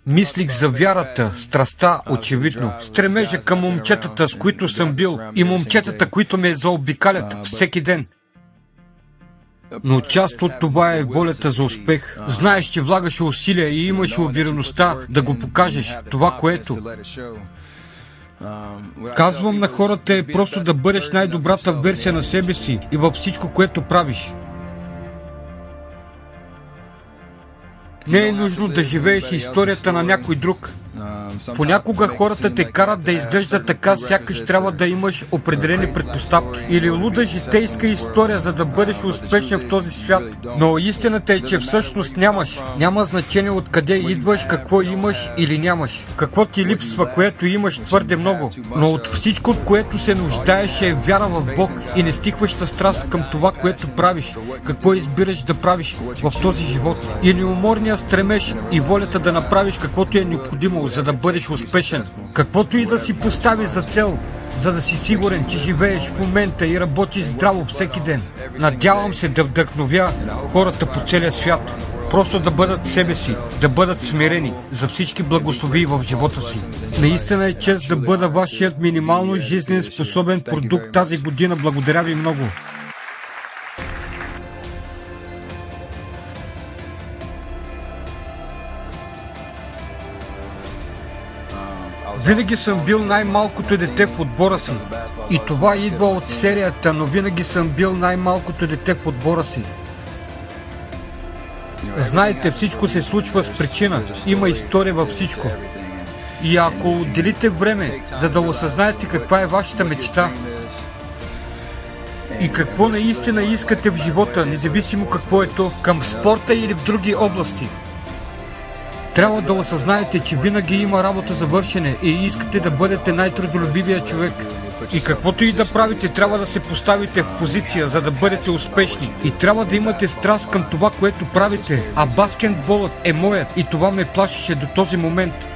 Мислих за вярата, страстта, очевидно, стремежа към момчетата, с които съм бил, и момчетата, които ме заобикалят всеки ден. Но част от това е волята за успех. Знаеш, че влагаш усилия и имаш увереността да го покажеш, това, което казвам на хората, е просто да бъдеш най-добрата версия на себе си и във всичко, което правиш. Не е нужно да живееш историята на някой друг. Понякога хората те карат да изглежда така, сякаш трябва да имаш определени предпоставки или луда житейска история, за да бъдеш успешен в този свят. Но истината е, че всъщност нямаш. Няма значение откъде идваш, какво имаш или нямаш. Какво ти липсва, което имаш твърде много. Но от всичко, от което се нуждаеш, е вяра в Бог и нестихваща страст към това, което правиш. Какво избираш да правиш в този живот. И неуморния стремеж и волята да направиш каквото е необходимо, за да бъдеш успешен. Каквото и да си поставиш за цел, за да си сигурен, че живееш в момента и работиш здраво всеки ден. Надявам се да вдъхновя хората по целия свят. Просто да бъдат себе си, да бъдат смирени за всички благослови в живота си. Наистина е чест да бъда вашият минимално жизнен способен продукт тази година. Благодаря ви много. Винаги съм бил най-малкото дете в отбора си. И това идва от серията, но винаги съм бил най-малкото дете в отбора си. Знаете, всичко се случва с причина. Има история във всичко. И ако отделите време, за да осъзнаете каква е вашата мечта и какво наистина искате в живота, независимо какво е то, към спорта или в други области, трябва да осъзнаете, че винаги има работа за вършене и искате да бъдете най-трудолюбивия човек. И каквото и да правите, трябва да се поставите в позиция, за да бъдете успешни. И трябва да имате страст към това, което правите. А баскетболът е моят и това ме плашеше до този момент.